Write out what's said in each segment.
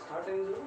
Start అయింది చూడు.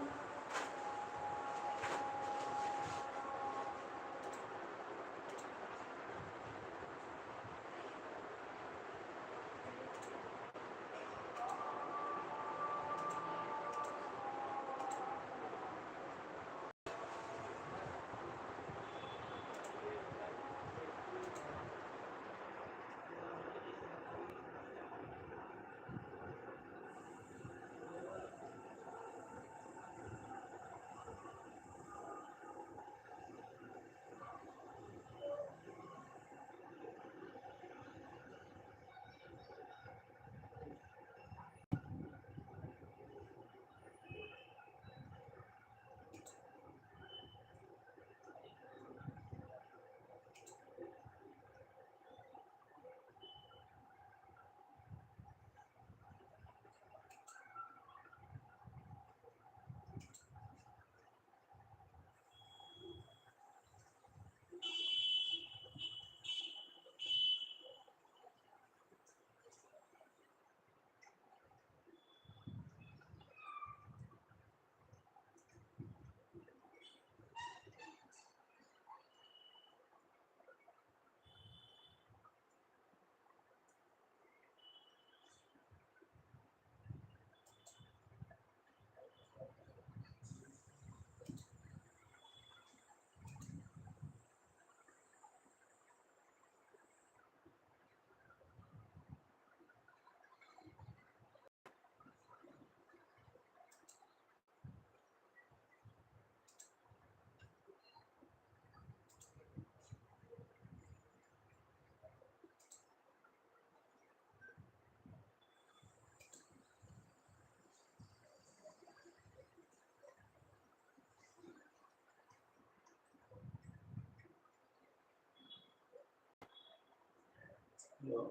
Hello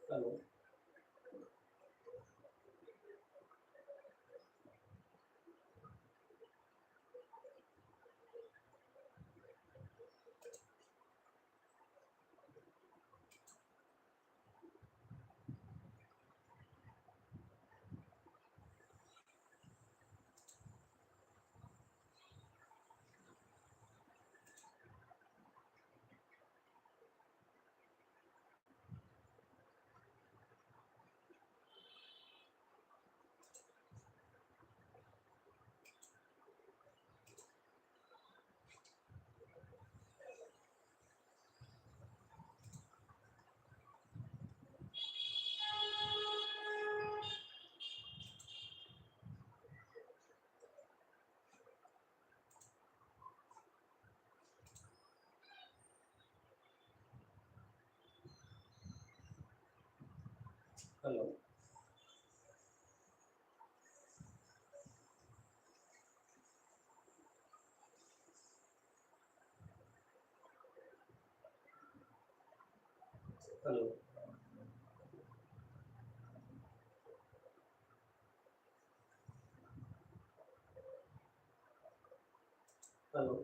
hello hello hello hello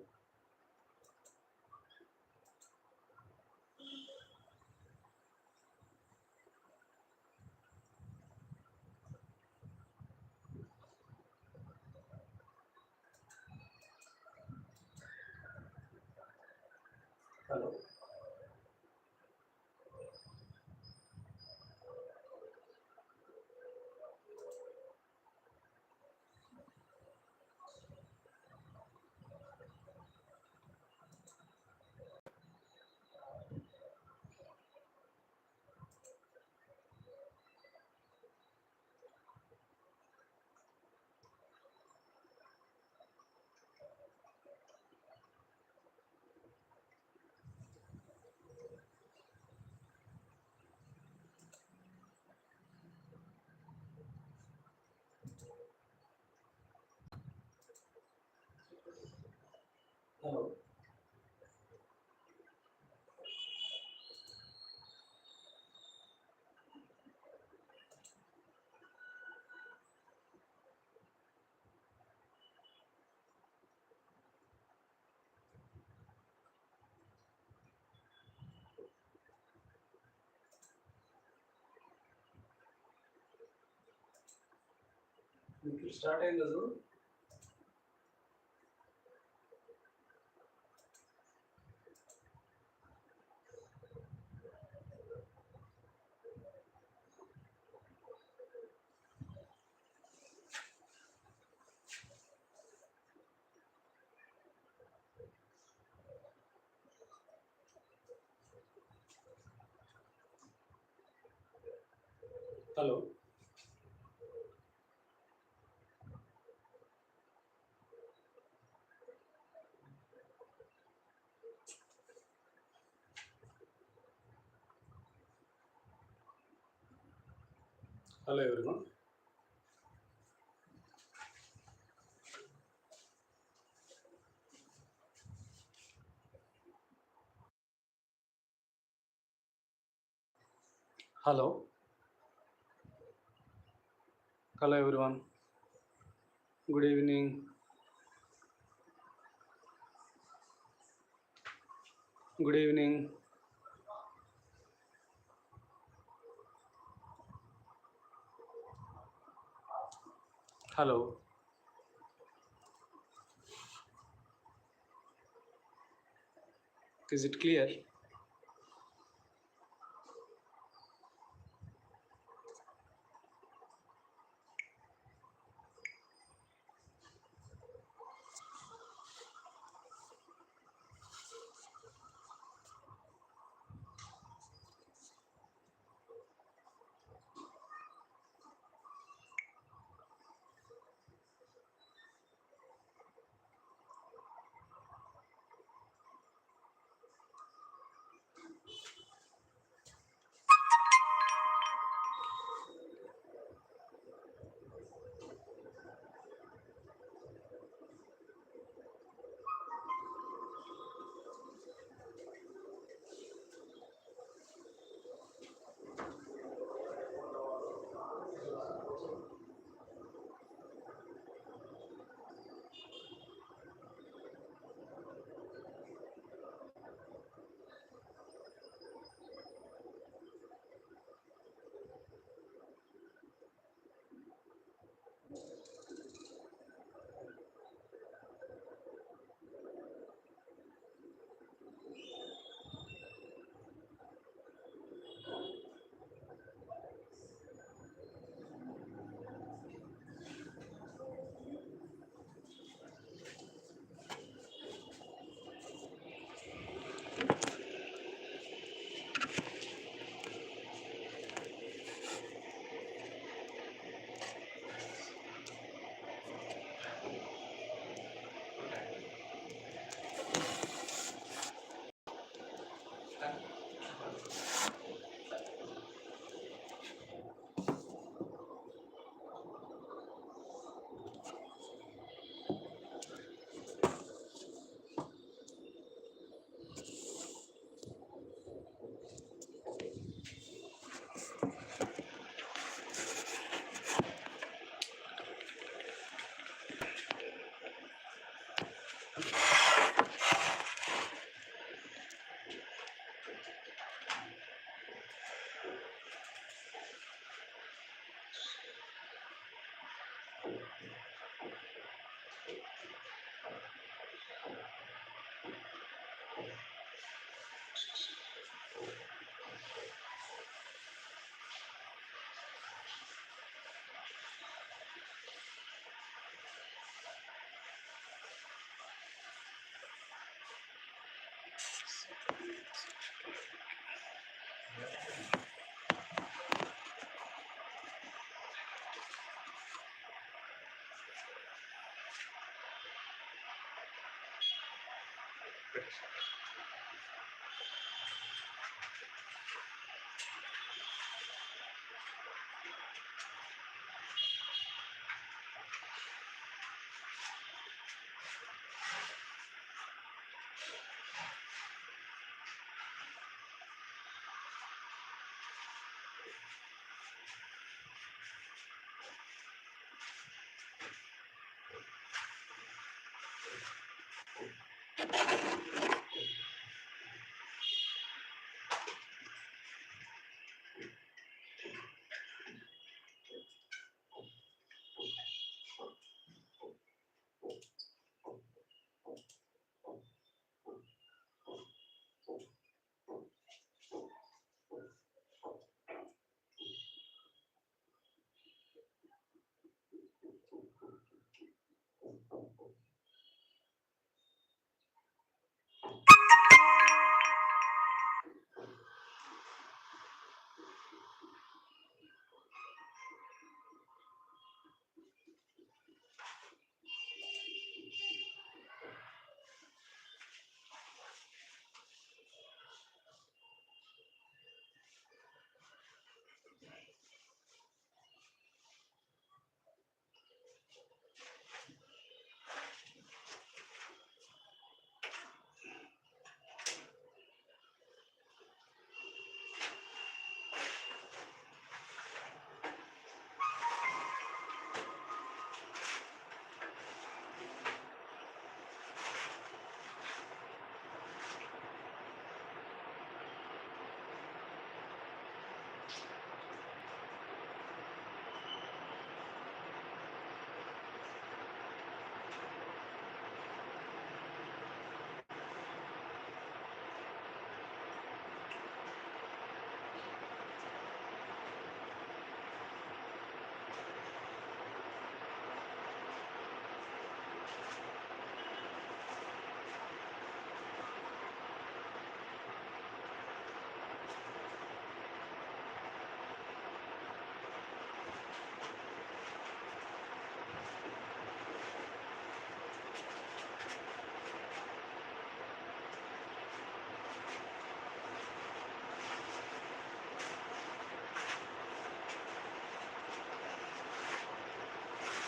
hello మీకు స్టార్ట్ అయింది చూడు. Hello hello everyone. Hello hello everyone, good evening. Good evening. Hello. Is it clear?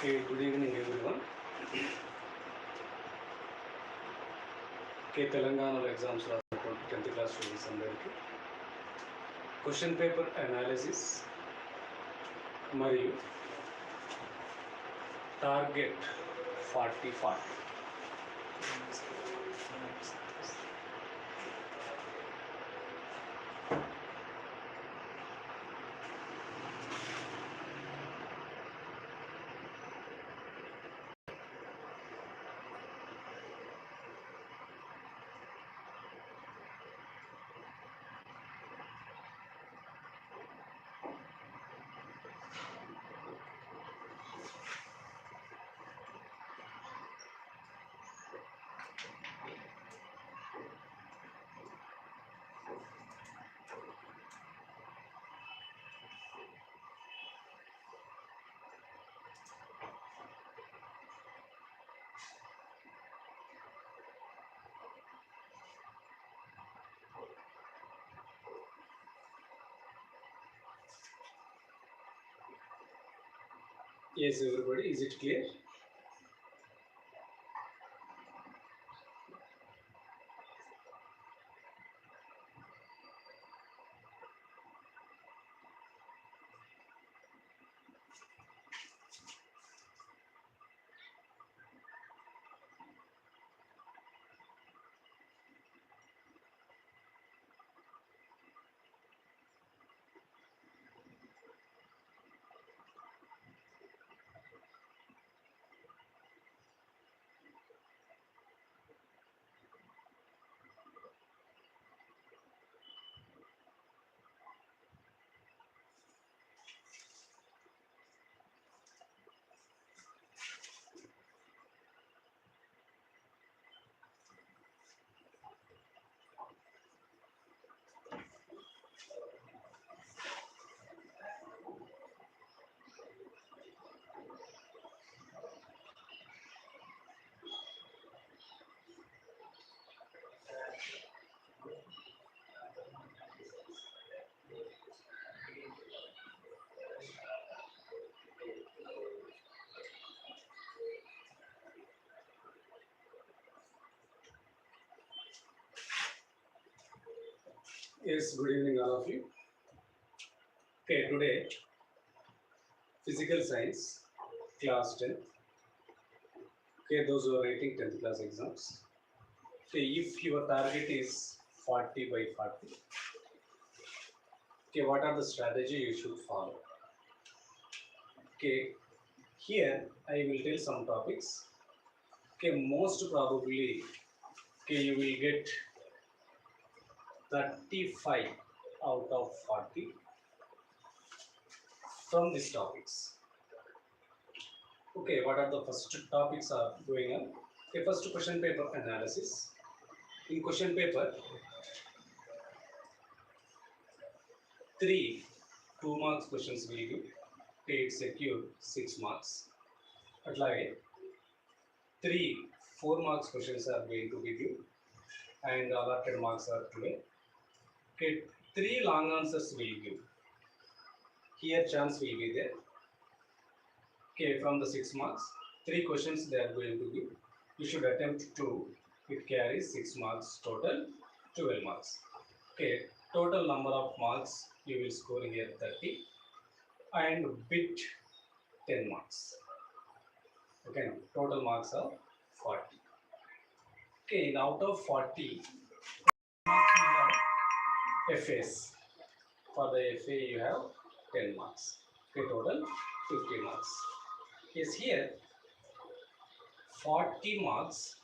Okay, good evening everyone. Okay, Telangana exams రాసినటువంటి 10th class students అందరికీ question paper analysis మరియు target 40. Yes, everybody, is it clear? Yes, good evening all of you. Okay, today physical science class 10th. Okay, those who are writing 10th class exams. Okay, if your target is 40 by 40, okay, what are the strategy you should follow? Okay, here I will tell some topics. Okay, most probably, okay, you will get 35 out of 40 from these topics. Okay, what are the first topics are going on? Okay, first question paper analysis. In question paper, 3 2 marks questions will give. Okay, it's secure 6 marks. అట్లాగే 3 4 marks questions are going to give you and allotted marks are 12. Okay, 3 long answers will give. Here chance will be there. Okay, from the 6 marks, 3 questions they are going to give. You should attempt 2. It carries 6 marks, total 12 marks. Okay, total number of marks you will score here 30 and bit 10 marks. Okay, total marks are 40. Okay, out of 40 marks you have FAs. For the FA you have 10 marks. Okay, total 50 marks. Yes, here 40 marks.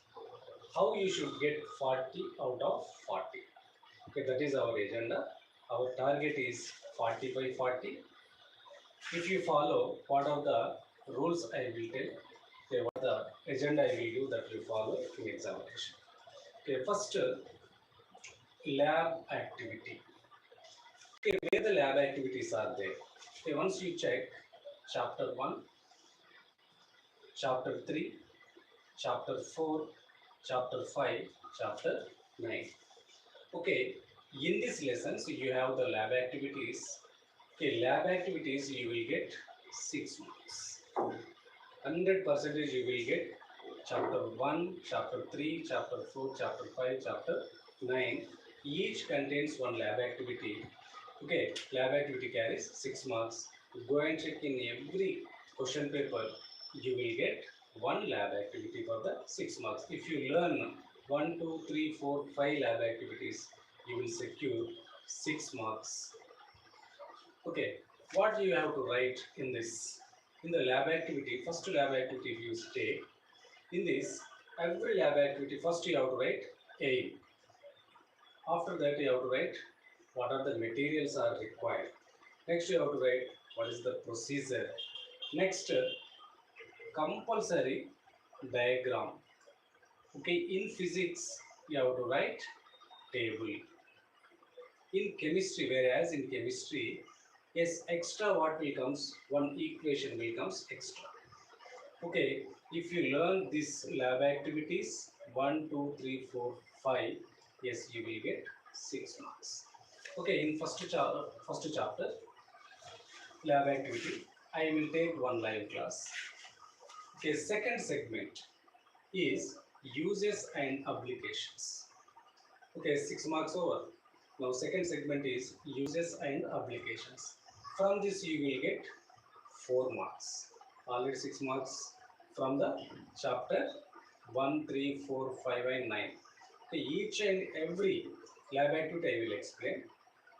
How you should get 40 out of 40? Okay, that is our agenda. Our target is 40 by 40. If you follow what are the rules I will tell, okay, what the agenda I will do that you follow in examination. Okay, first lab activity. Okay, where the lab activities are there? Okay, once you check chapter 1, chapter 3, chapter 4, chapter 5, chapter 9. Okay, in these lessons you have the lab activities. Okay, lab activities you will get 6 marks. 100% you will get chapter 1, chapter 3, chapter 4, chapter 5, chapter 9. Each contains one lab activity. Okay, lab activity carries 6 marks. Go and check in every question paper. You will get one lab activity for the 6 marks. If you learn 1, 2, 3, 4, 5 lab activities, you will secure 6 marks. Okay, what you have to write in this? In the lab activity, first lab activity if you take, in this, every lab activity, first you have to write aim. After that, you have to write what are the materials are required. Next, you have to write what is the procedure. Next, compulsory diagram. Okay, in physics, you have to write table. In chemistry, whereas in chemistry, yes, extra what will comes, one equation will comes extra. Okay, if you learn this lab activities 1, 2, 3, 4, 5, yes, you will get 6 marks. Okay, in first chapter lab activity, I will take one live class. Okay, second segment is uses and applications. Okay, 6 marks over. Now second segment is uses and applications. From this you will get 4 marks. Already 6 marks from the chapter 1, 3, 4, 5 and 9. Okay, each and every lab activity I will explain.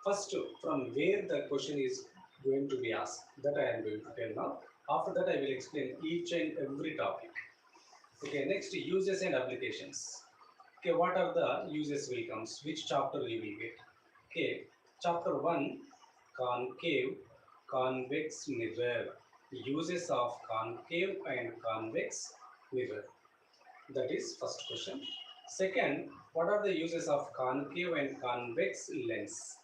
First, from where the question is going to be asked, that I am going to tell now. After that, I will explain each and every topic. Okay, next, uses and applications. Okay, what are the uses will comes? Which chapter we will get? Okay, chapter 1, concave, convex mirror. Uses of concave and convex mirror. That is first question. Second, what are the uses of concave and convex lens?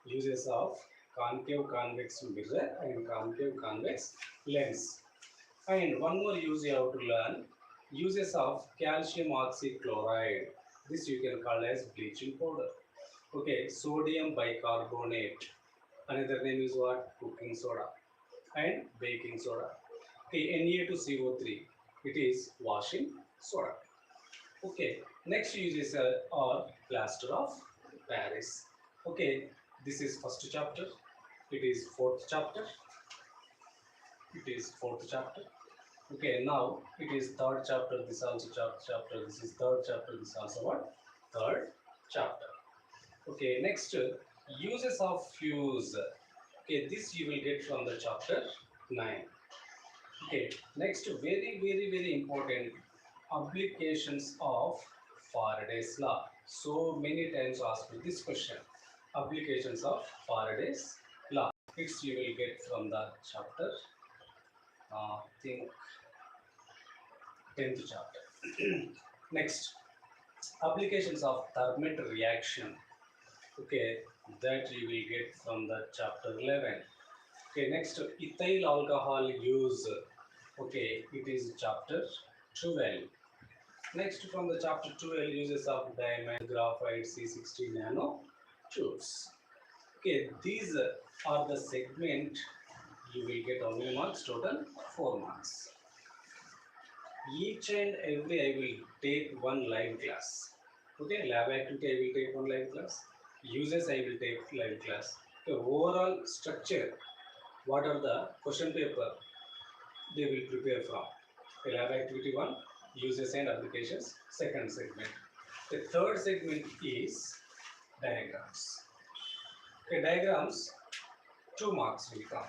Uses of concave convex mirror and concave convex lens. And one more use you have to learn, uses of calcium oxychloride. This you can call as bleaching powder. Okay, sodium bicarbonate. Another name is what? Cooking soda and baking soda. Okay, Na2CO3. It is washing soda. Okay, next uses are plaster of Paris. Okay, this is first chapter. It is fourth chapter. It is fourth chapter. Okay, now it is third chapter. This also chapter. This is third chapter. This also what? Third chapter. Okay, next uses of fuse. Okay, this you will get from the chapter 9. Okay, next very important, applications of Faraday's law. So many times asked me this question. Applications of Faraday's law. It's you will get from the chapter, think 10th chapter. Next, applications of thermometer reaction. Okay, that you will get from the chapter 11. Okay, next, ethyl alcohol use. Okay, it is chapter 12. Next, from the chapter 12, uses of diamond, graphite, C60 nano tubes. Okay, these are the segment you will get how many marks? Total 4 marks. Each and every I will take one live class. Okay, lab activity I will take one live class. Uses I will take live class. Okay, overall structure, what are the question paper they will prepare from? Okay, lab activity 1, uses and applications, second segment. The third segment is diagrams. Okay, diagrams, 2 marks will come.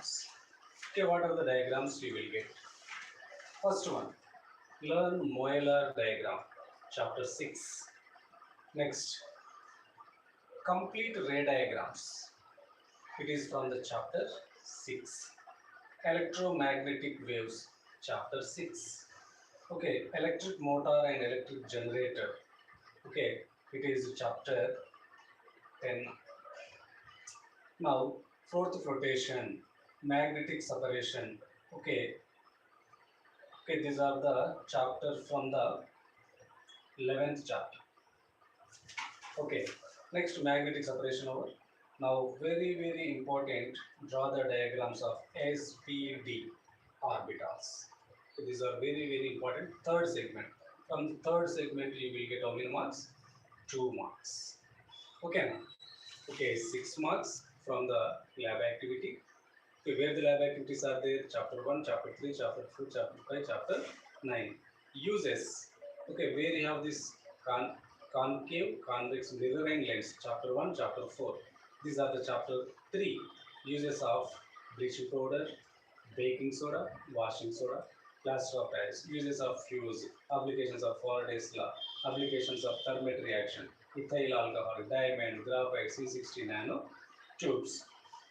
Okay, what are the diagrams you will get? First one, learn molar diagram, chapter 6. Next, complete ray diagrams. It is from the chapter 6. Electromagnetic waves, chapter 6. Okay, electric motor and electric generator. Okay, it is chapter 10. Now, fourth flotation, magnetic separation. Okay, these are the chapters from the 11th chapter. Okay, next magnetic separation over. Now, very important, draw the diagrams of SPD orbitals. These are very, very important. Third segment. From the third segment, you will get how many marks? 2 marks. Okay. Okay, 6 marks from the lab activity. Okay, where the lab activities are there? Chapter 1, Chapter 3, Chapter 4, Chapter 5, Chapter 9. Uses. Okay, where you have this concave, convex, mirroring lens. Chapter 1, Chapter 4. These are the Chapter 3. Uses of bleaching powder, baking soda, washing soda, plaster of Paris, uses of fuse, applications of Faraday's law, applications of thermate reaction, ethyl alcohol, diamond, graphite, C60 nano, tubes.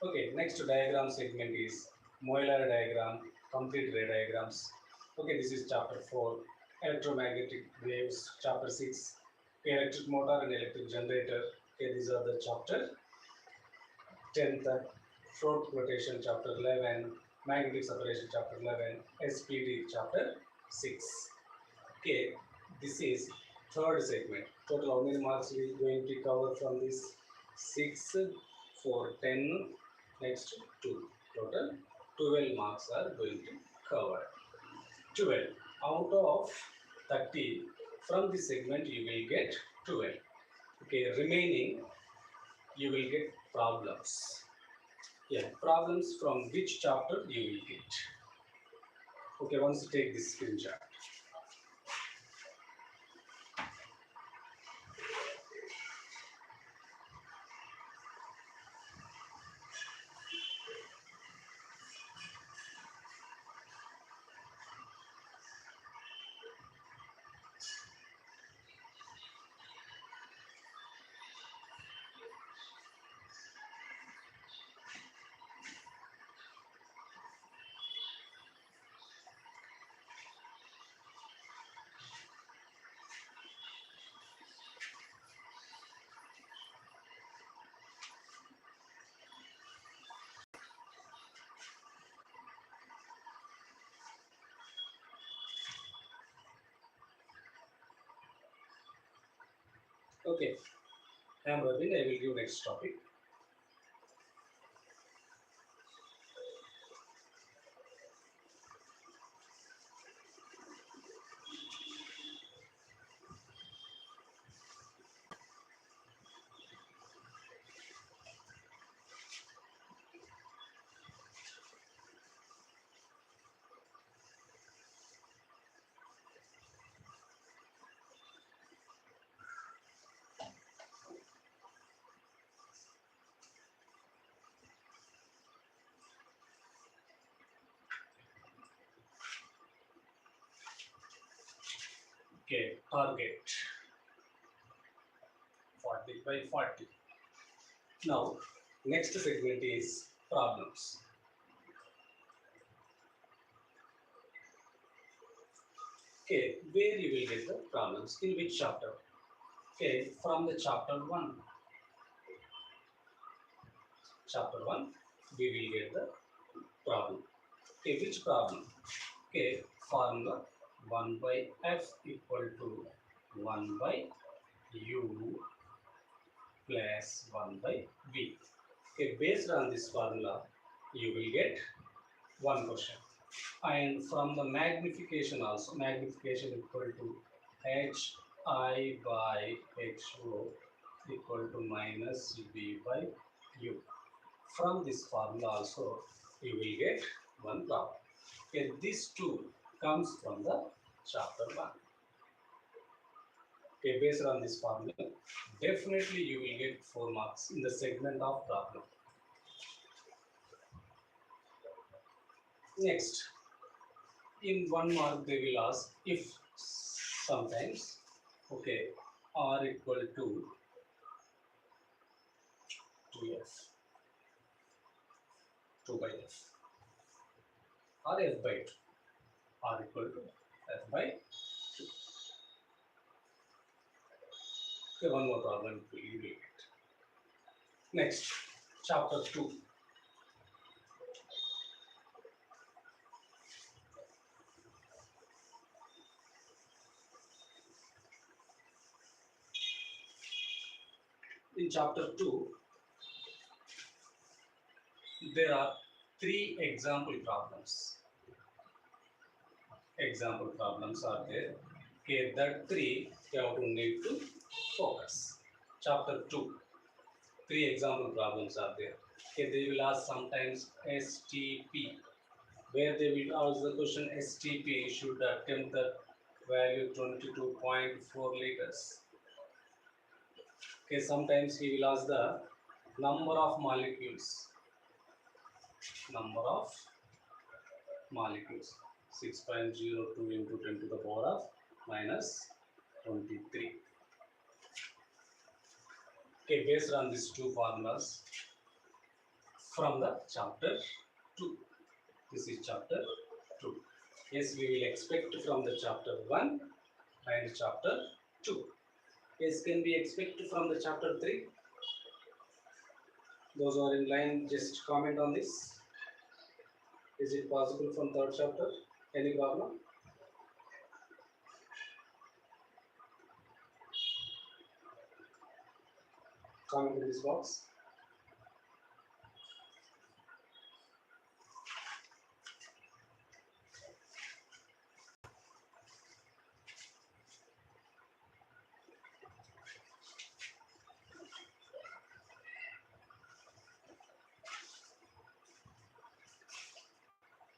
Okay, next diagram segment is molar diagram, complete ray diagrams. Okay, this is chapter 4, electromagnetic waves, chapter 6, electric motor and electric generator. Okay, these are the chapter 10th, float rotation chapter 11, magnetic separation chapter 11, SPD chapter 6. Okay, this is third segment. Total how many marks we are going to cover from this? 6, 4, 10, next 2. Total 12 marks are going to cover. 12 out of 30 from this segment you will get 12. Okay, remaining you will get problems. Yeah, problems from which chapter you will get. Okay, once you take this screenshot. Okay, I am Ravin. I will give next topic. Okay, target 40 by 40. Now, next segment is problems. Okay, where you will get the problems? In which chapter? Okay, from the chapter 1. Chapter 1, we will get the problem. Okay, which problem? Okay, formula 1 by F equal to 1 by U plus 1 by V. Okay, based on this formula, you will get one question. And from the magnification also, magnification equal to HI by HO equal to minus V by U. From this formula also, you will get one problem. Okay, this two comes from the chapter 1. Okay, based on this formula, definitely you will get 4 marks in the segment of problem. Next, in 1 mark they will ask if sometimes, okay, R equal to 2F, 2 by F, or F by 2, R equal to F by 2. Okay, one more problem you will get. Next, chapter 2. In chapter 2, there are 3 example problems. example problems are there. Okay, that 3 you have to need to focus. Chapter 2, 3 example problems are there. Okay, they will ask sometimes STP, where they will ask the question STP should attempt the value 22.4 liters. Okay, sometimes he will ask the number of molecules. Number of molecules 6.02 into 10 to the power of minus 23. Okay, based on these two formulas from the chapter 2. This is chapter 2. Yes, we will expect from the chapter 1 and chapter 2. Yes, can we expect from the chapter 3? Those who are in line, just comment on this. Is it possible from third chapter? Any problem? Comment in this box.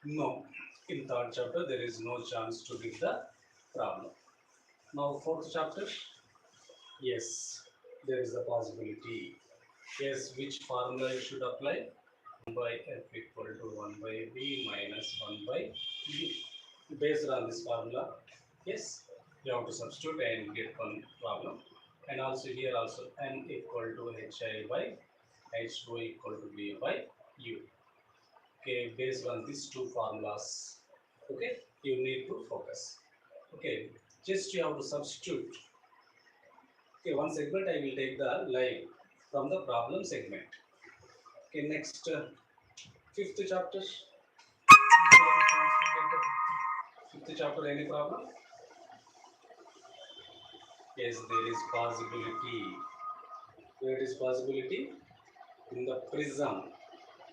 No, in third chapter there is no chance to give the problem. Now fourth chapter, yes, there is a possibility. Yes, which formula you should apply? 1 by f equal to 1 by b minus 1 by b. Based on this formula, yes, you have to substitute and get one problem. And also here also n equal to hi by h2 equal to b by u. Okay, based on these two formulas, okay, you need to focus. Okay, just you have to substitute. Okay, one segment I will take the line from the problem segment. Okay, next fifth chapter. Fifth chapter, any problem? Yes, there is possibility. Where is possibility? In the prism,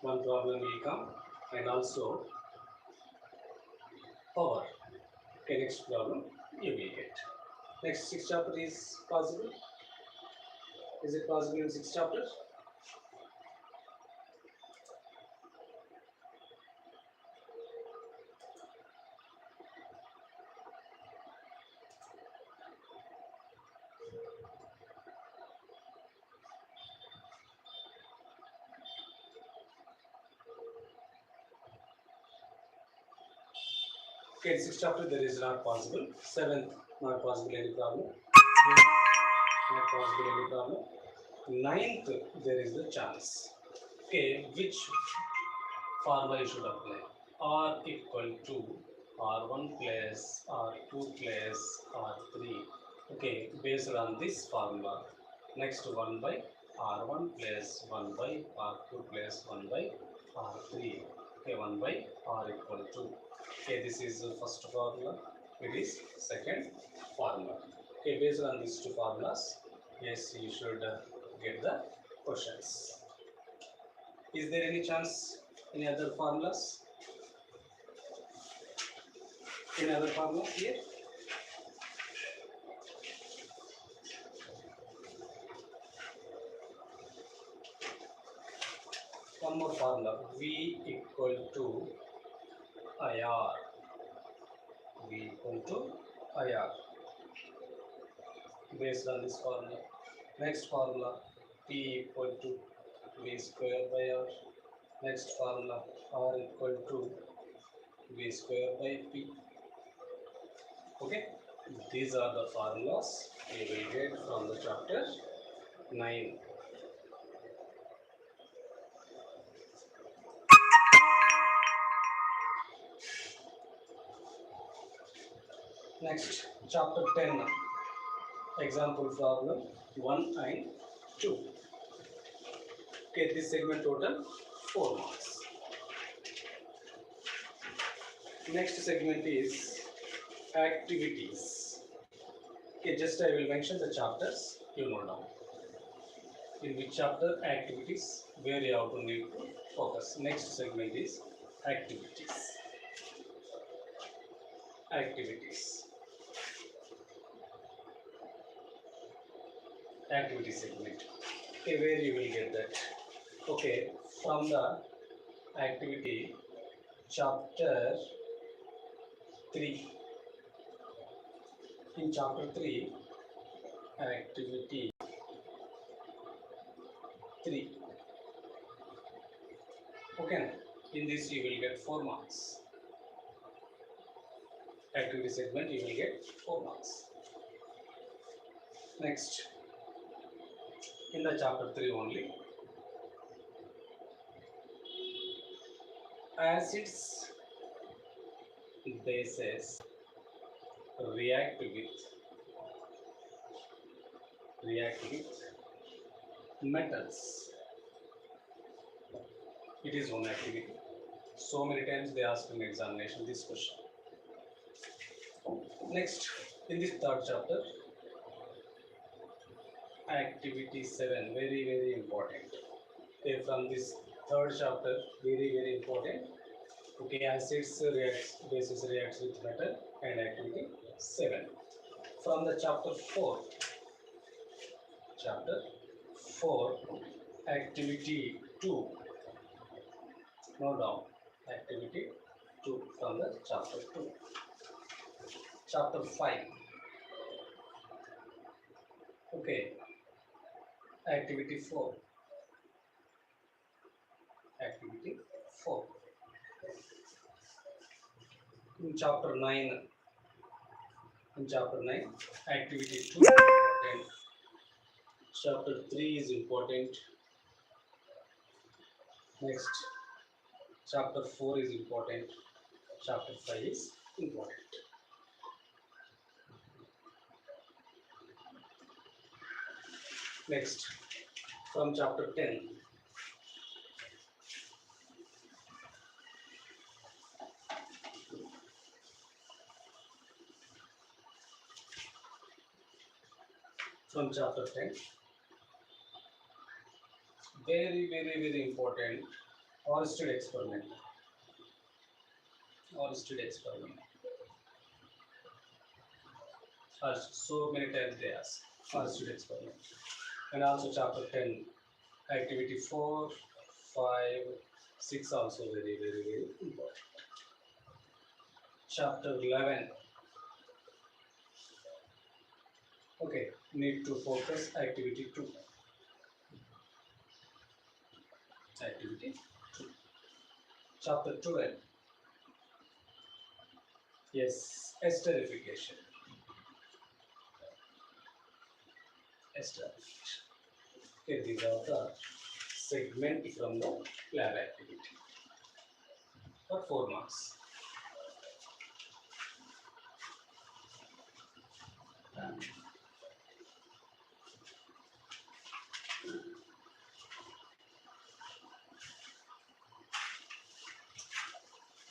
one problem will come, and also power. Okay, next problem you will get. Next sixth chapter is possible. Is it possible in sixth chapter? Okay, in sixth chapter there is not possible. Seventh, not possible any problem. Eighth, not possible any problem. Ninth, there is the chance. Okay, which formula you should apply? R equal to R1 plus R2 plus R3. Okay, based on this formula. Next 1 by R1 plus 1 by R2 plus 1 by R3. Okay, 1 by R equal to. Okay, this is the first formula. It is second formula. Okay, based on these two formulas, yes, you should get the questions. Is there any chance? Any other formulas? Any other formulas here? One more formula. V equal to IR. V equal to IR. Based on this formula. Next formula. P equal to V square by R. Next formula. R equal to V square by P. Okay. These are the formulas you will get from the chapter 9. Next, chapter 10. Example problem 1 and 2. Okay, this segment total 4 marks. Next segment is activities. Okay, just I will mention the chapters, you know now. In which chapter activities, where you have to need to focus. Next segment is activities. activities. Activity segment. Okay, where you will get that? Okay, from the activity chapter 3. In chapter 3, activity 3. Okay, in this you will get 4 marks. Activity segment you will get 4 marks. Next, in the chapter 3 only, acids, bases react with metals. It is one activity. So many times they ask in examination this question. Next, in this third chapter, activity 7, very important. Okay, from this third chapter, very important. Okay, acids reacts, bases reacts with metal, and activity 7. From the chapter 4, activity 2. Note down, activity 2 from the chapter 2. Chapter 5. Okay, activity 4. Activity 4. In chapter 9, activity 2 is important. Chapter 3 is important. Next, chapter 4 is important. Chapter 5 is important. Next, from chapter 10, very important, Orsted experiment. So many times they ask Orsted experiment. And also chapter 10, activity 4, 5, 6 also very important. Chapter 11. Okay, need to focus activity 2. Activity 2. Chapter 12. Yes, esterification. Okay, these are the segment from the lab activity for 4 marks.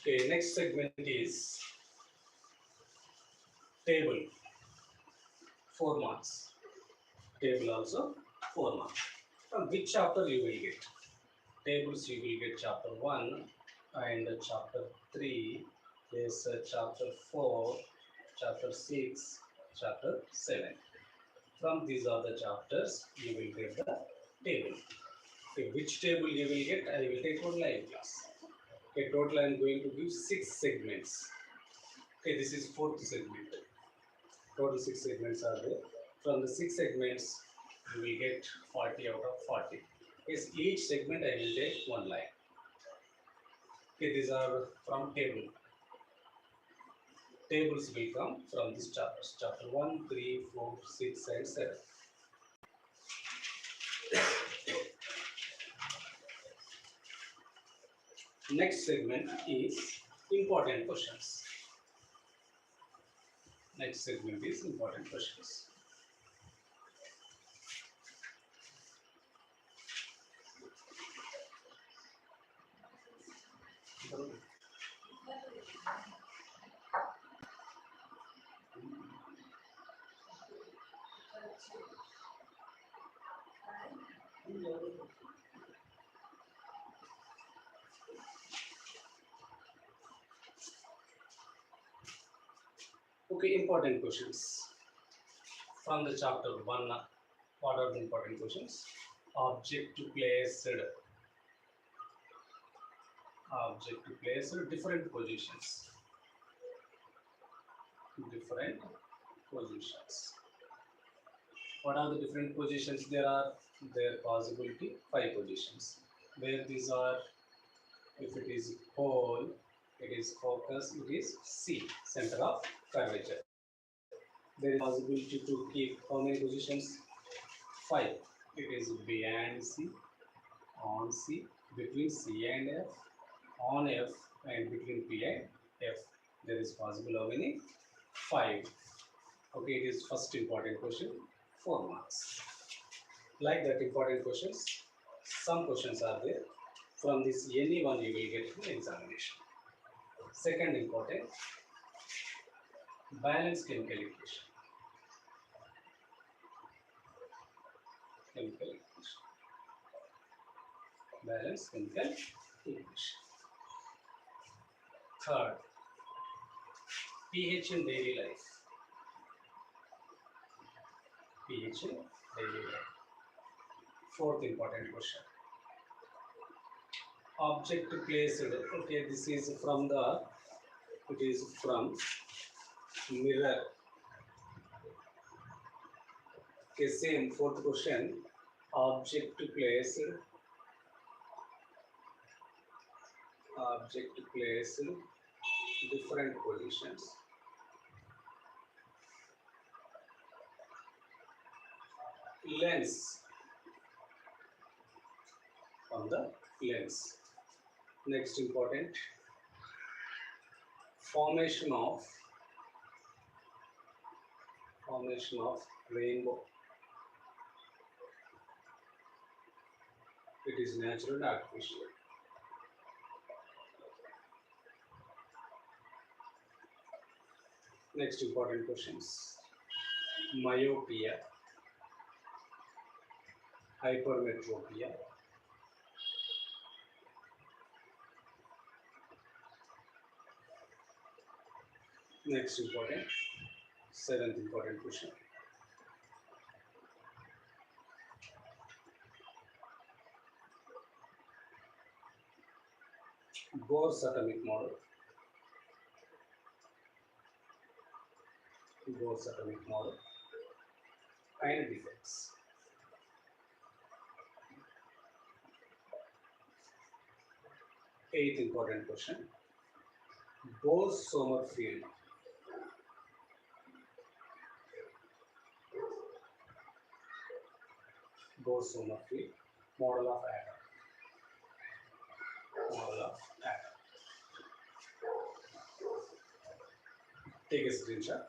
Okay, next segment is table, 4 marks. Table also 4 marks. From which chapter you will get? Tables you will get chapter 1 and chapter 3, there's chapter 4, chapter 6, chapter 7. From these are the chapters you will get the table. Okay, which table you will get? I will take total in class. Okay, total I am going to give 6 segments. Okay, this is 4th segment. Total 6 segments are there. From the 6 segments, you will get 40 out of 40. Yes, each segment I will take 1 line. Okay, these are from table. Tables will come from these chapters. Chapter 1, 3, 4, 6, and 7. Next segment is important questions. Next segment is important questions. Okay, important questions from the chapter 1. What are the important questions? Object placed different positions. Different positions. What are the different positions? There possibility 5 positions. Where these are, if it is pole, it is focus, it is C, center of curvature. There is possibility to keep how many positions? 5. It is behind C, on C, between C and F, on F, and between P and F. There is possible how many? 5. Okay, it is first important question, 4 marks. Like that important questions, some questions are there. From this any one you will get in examination. Second important, balance chemical equation. Chemical equation. Balance chemical equation. Third, pH in daily life. pH in daily life. Fourth important question. Object placed. Okay, this is from the. It is from mirror. Okay, same fourth question. Object placed. Object placed different positions. Lens on the lens. Next important, formation of rainbow. It is natural and artificial. Next important questions, myopia, hypermetropia, next important, seventh important question, Bohr's atomic model. Bohr's atomic model and defects. Eighth important question, Bose-Sommerfeld. Bose-Sommerfeld model of atom. Model of atom. Take a screenshot.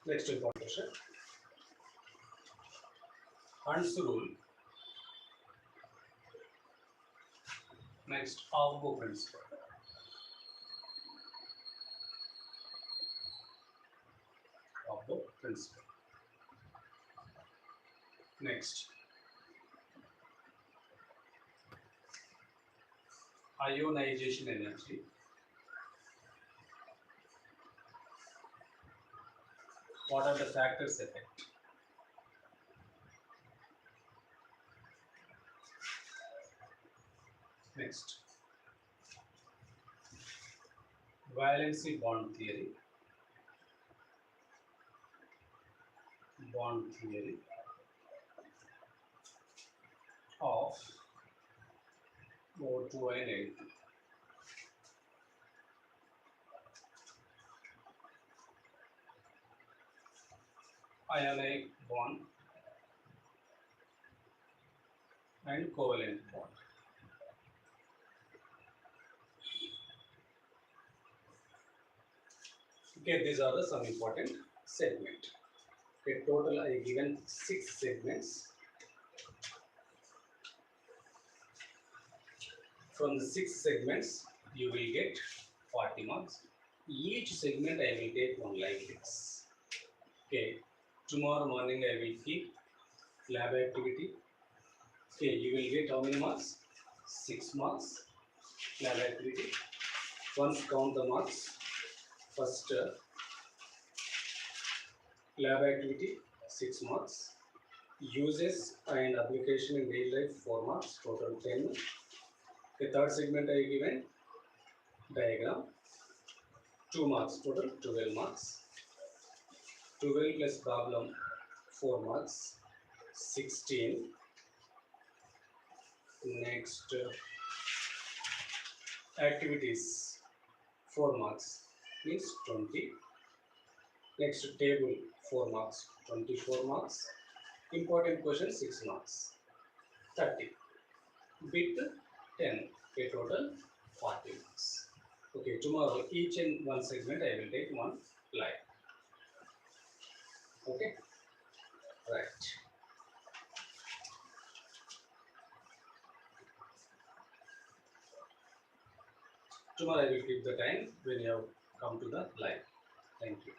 Next important question, Hunt's rule. Next, Aufbau principle. Aufbau principle. Next, ionization energy. What are the factors effect? Next, valency bond theory. Bond theory of O2 and N2. Ionic bond and covalent bond. Okay, these are the some important segment. Okay, total I given 6 segments. From the 6 segments, you will get 40 marks. Each segment I will take one like this. Okay, tomorrow morning I will keep lab activity. Okay, you will get how many marks? 6 marks lab activity. Once count the marks. First lab activity 6 marks. Uses and application in daily life 4 marks, total 10. The third segment I given diagram 2 marks, total 12 marks. 12 plus problem 4 marks, 16. Next activities 4 marks means 20. Next table 4 marks, 24 marks. Important question 6 marks, 30. Bit 10, a total 40 marks. Okay, tomorrow each and one segment I will take one live. Okay, right. Tomorrow I will keep the time when you have come to the live. Thank you.